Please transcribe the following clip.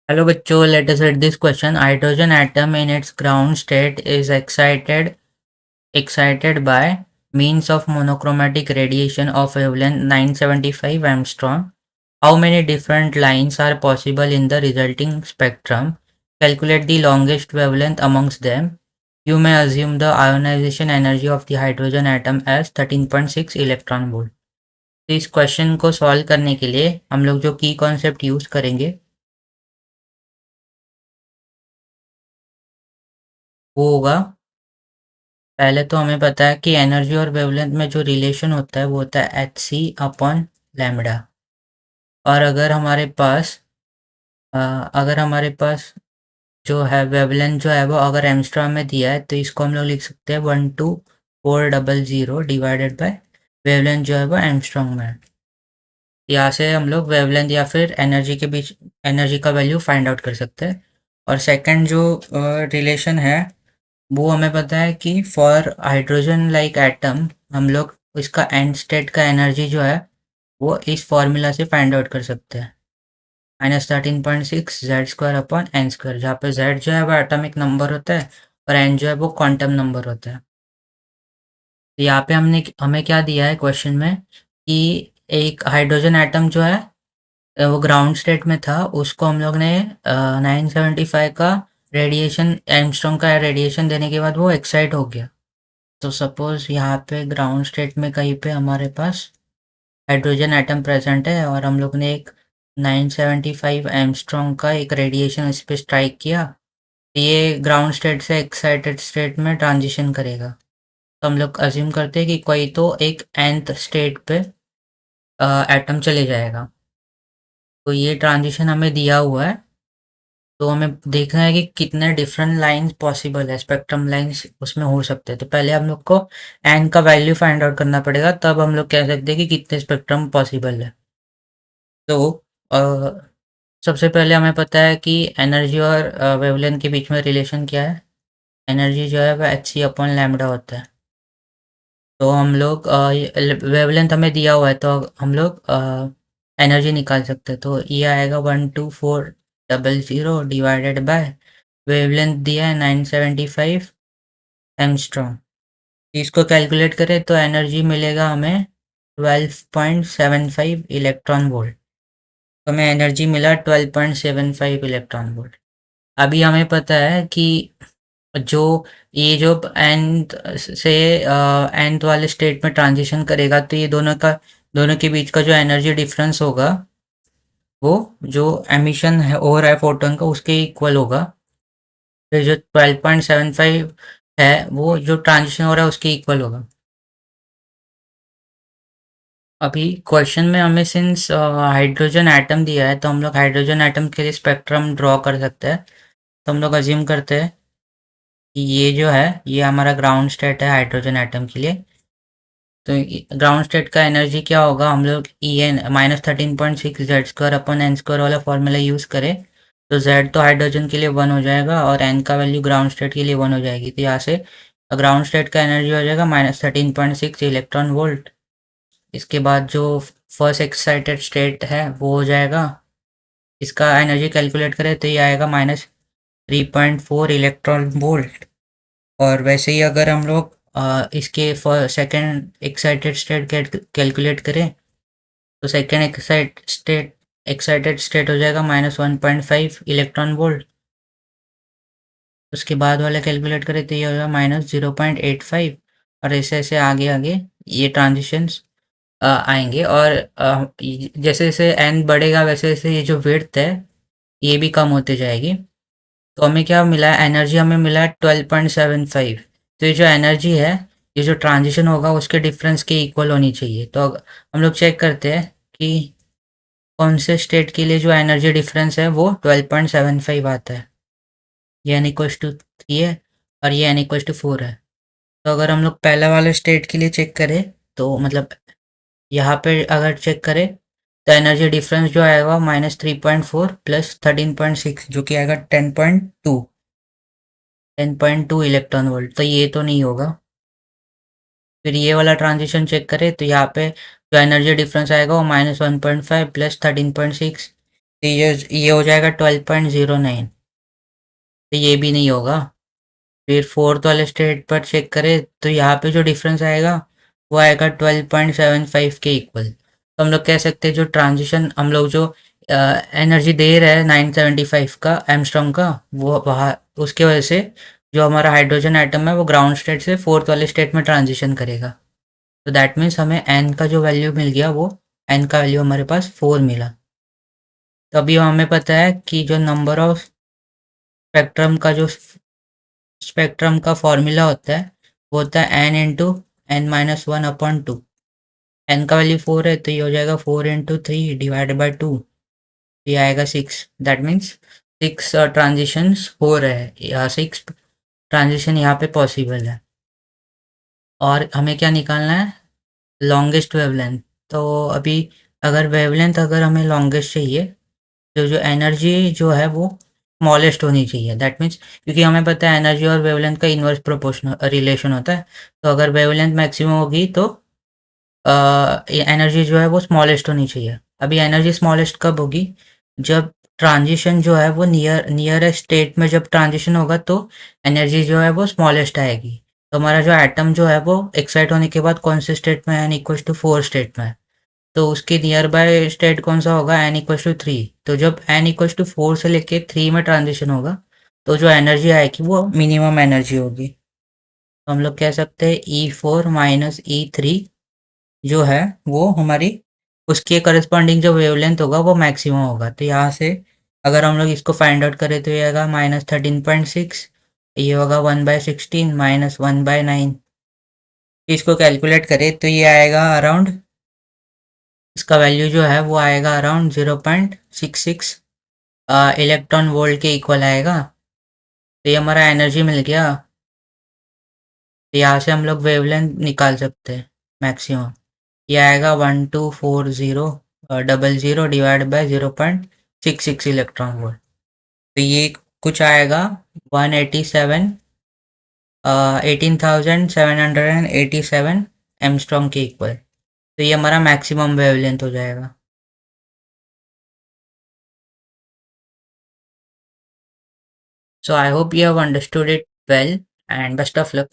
Hello बच्चों, let us read this question. Hydrogen atom in its ground state is excited by means of monochromatic radiation of wavelength 975 angstrom. How many different lines are possible in the resulting spectrum? Calculate the longest wavelength amongst them. You may assume the ionization energy of the hydrogen atom as 13.6 electron volt. तो इस question को solve करने के लिए हम लोग जो की कॉन्सेप्ट यूज करेंगे वो होगा, पहले तो हमें पता है कि एनर्जी और वेवलेंथ में जो रिलेशन होता है वो होता है एच सी अपॉन लैम्बडा। और अगर हमारे पास जो है वेवलेंथ जो है वो अगर एंगस्ट्रॉम में दिया है तो इसको हम लोग लिख सकते हैं 12400 डिवाइडेड बाय वेवलेंथ जो है वो एंगस्ट्रॉम में है। यहाँ से हम लोग वेवलेंथ या फिर एनर्जी के बीच एनर्जी का वैल्यू फाइंड आउट कर सकते हैं। और सेकंड जो रिलेशन है वो हमें पता है कि फॉर हाइड्रोजन लाइक एटम हम लोग इसका एंड स्टेट का एनर्जी जो है वो इस फॉर्मूला से फाइंड आउट कर सकते हैं, -13.6 Z square upon n square, जहाँ पे जेड जो है वो एटॉमिक नंबर होता है और एन जो है वो क्वांटम नंबर होता है। तो यहाँ पे हमने हमें क्या दिया है क्वेश्चन में कि एक हाइड्रोजन एटम जो है वो ग्राउंड स्टेट में था, उसको हम लोग ने 975 का रेडिएशन एंगस्ट्रॉम का रेडिएशन देने के बाद वो एक्साइट हो गया। तो सपोज यहाँ पे ग्राउंड स्टेट में कहीं पे हमारे पास हाइड्रोजन एटम प्रेजेंट है और हम लोग ने एक 975 एंगस्ट्रॉम का एक रेडिएशन इस पे स्ट्राइक किया, तो ये ग्राउंड स्टेट से एक्साइटेड स्टेट में ट्रांजिशन करेगा। तो हम लोग अज्यूम करते हैं कि कोई तो एक nth स्टेट पे एटम चले जाएगा। तो ये ट्रांजिशन हमें दिया हुआ है, तो हमें देखना है कि कितने डिफरेंट लाइंस पॉसिबल है, स्पेक्ट्रम लाइंस उसमें हो सकते हैं। तो पहले हम लोग को एन का वैल्यू फाइंड आउट करना पड़ेगा, तब हम लोग कह सकते हैं कि कितने स्पेक्ट्रम पॉसिबल है। तो अ, सबसे पहले हमें पता है कि एनर्जी और वेवलेंथ के बीच में रिलेशन क्या है। एनर्जी जो है वह एच सी अपॉन लैम्बडा होता है। तो हम लोग वेवलेंथ हमें दिया हुआ है तो हम लोग एनर्जी निकाल सकते हैं। तो ये आएगा 12400 डिवाइडेड बाय वेवलेंथ दिया है 975 एंगस्ट्रॉम। इसको कैलकुलेट करें तो एनर्जी मिलेगा हमें 12.75 इलेक्ट्रॉन वोल्ट। तो हमें एनर्जी मिला 12.75 इलेक्ट्रॉन वोल्ट। अभी हमें पता है कि जो ये जो एंड से एंड वाले स्टेट में ट्रांजिशन करेगा तो ये दोनों के बीच का जो एनर्जी डिफरेंस होगा वो जो एमिशन है हो रहा है फोटोन का उसके इक्वल होगा। फिर जो 12.75 है वो जो ट्रांजिशन हो रहा है उसके इक्वल होगा। अभी क्वेश्चन में हमें सिंस हाइड्रोजन एटम दिया है तो हम लोग हाइड्रोजन एटम के लिए स्पेक्ट्रम ड्रॉ कर सकते हैं। तो हम लोग अज्यूम करते हैं कि ये जो है ये हमारा ग्राउंड स्टेट है हाइड्रोजन एटम के लिए। तो ग्राउंड स्टेट का एनर्जी क्या होगा, हम लोग E n -13.6 Z square upon n square वाला फॉर्मूला यूज़ करें तो जेड तो हाइड्रोजन के लिए 1 हो जाएगा और एन का वैल्यू ग्राउंड स्टेट के लिए 1 हो जाएगी। तो यहाँ से ग्राउंड स्टेट का एनर्जी हो जाएगा -13.6 इलेक्ट्रॉन वोल्ट। इसके बाद जो फर्स्ट एक्साइटेड स्टेट है वो हो जाएगा, इसका एनर्जी कैलकुलेट करें तो ये आएगा -3.4 इलेक्ट्रॉन वोल्ट। और वैसे ही अगर हम लोग इसके सेकेंड एक्साइटेड स्टेट कैलकुलेट करें तो सेकेंड एक्साइटेड स्टेट हो जाएगा -1.5 इलेक्ट्रॉन वोल्ट। उसके बाद वाला कैलकुलेट करें तो ये होगा -0.85। और ऐसे ऐसे आगे आगे ये ट्रांजिशंस आएंगे और जैसे जैसे एन बढ़ेगा वैसे वैसे ये जो विड्थ है ये भी कम होते जाएगी। तो हमें क्या मिला है, एनर्जी हमें मिला है 12.75। तो ये जो एनर्जी है ये जो ट्रांजिशन होगा उसके डिफरेंस के इक्वल होनी चाहिए। तो हम लोग चेक करते हैं कि कौन से स्टेट के लिए जो एनर्जी डिफरेंस है वो 12.75 आता है। ये एन इक्वल्स टू 3 है और ये एन इक्वल्स टू 4 है। तो अगर हम लोग पहला वाले स्टेट के लिए चेक करें तो मतलब यहाँ पे अगर चेक करें तो एनर्जी डिफरेंस जो आएगा -3.4 प्लस 13.6 जो कि आएगा 10.2 इलेक्ट्रॉन वोल्ट। तो ये तो नहीं होगा। फिर ये वाला ट्रांजिशन चेक करें तो यहाँ पे जो एनर्जी डिफरेंस आएगा वो -1.5 प्लस 13.6, तो ये हो जाएगा 12.09। तो ये भी नहीं होगा। फिर फोर्थ वाले स्टेट पर चेक करें तो यहाँ पे जो डिफरेंस आएगा वो आएगा 12.75 के इक्वल। तो हम लोग कह सकते हैं जो ट्रांजिशन हम लोग जो एनर्जी दे रहे हैं 975 का एमस्ट्रॉन्ग का, वो वहाँ उसके वजह से जो हमारा हाइड्रोजन एटम है वो ग्राउंड स्टेट से फोर्थ वाले स्टेट में ट्रांजिशन करेगा। तो दैट मीन्स हमें एन का जो वैल्यू मिल गया वो एन का वैल्यू हमारे पास 4 मिला। तो अभी हमें पता है कि जो नंबर ऑफ स्पेक्ट्रम का फॉर्मूला होता है वो होता है एन इंटू n-1/2। एन का वैल्यू 4 है तो ये हो जाएगा 4 इंटू 3 डिवाइडेड बाई 2। ये आएगा 6। दैट मीन्स 6 ट्रांजिशंस हो रहे हैं, या 6 ट्रांजिशन यहाँ पे पॉसिबल है। और हमें क्या निकालना है? Longest wavelength. तो अभी अगर हमें लॉन्गेस्ट चाहिए तो जो एनर्जी जो है वो स्मॉलेस्ट होनी चाहिए। दैट मीन्स क्योंकि हमें पता है एनर्जी और वेवलेंथ का इन्वर्स प्रोपोर्शनल रिलेशन होता है। तो अगर वेवलेंथ मैक्सिमम होगी तो एनर्जी जो है वो स्मॉलेस्ट होनी चाहिए। अभी एनर्जी स्मॉलेस्ट कब होगी? जब ट्रांजिशन जो है वो नियरेस्ट स्टेट में जब ट्रांजिशन होगा तो एनर्जी जो है वो स्मॉलेस्ट आएगी। तो हमारा जो एटम जो है वो एक्साइट होने के बाद कौन से स्टेट में है? n=4 स्टेट में है। तो उसके नियर बाय स्टेट कौन सा होगा? n=3। तो जब n=4 से लेके 3 में ट्रांजिशन होगा तो जो एनर्जी आएगी वो मिनिमम एनर्जी होगी। तो हम लोग कह सकते हैं E4 माइनस E3 जो है वो हमारी उसके करस्पॉन्डिंग जो वेवलेंथ होगा वो मैक्सिमम होगा। तो यहाँ से अगर हम लोग इसको फाइंड आउट करें तो ये आएगा -13.6। ये होगा 1/16 -1/9। इसको कैलकुलेट करें तो ये आएगा अराउंड, इसका वैल्यू जो है वो आएगा अराउंड 0.66 इलेक्ट्रॉन वोल्ट के इक्वल आएगा। तो ये हमारा एनर्जी मिल गया। तो यहाँ से हम लोग वेवलेंथ निकाल सकते हैं मैक्सिमम। ये आएगा 124000 डिवाइड बाय 0.66 इलेक्ट्रॉन वोल्ट। तो ये कुछ आएगा 187 18,787 एमस्ट्रॉन्ग के इक्वल। तो ये हमारा मैक्सिमम वेवलेंथ हो जाएगा। So I hope you have understood it well and best of luck.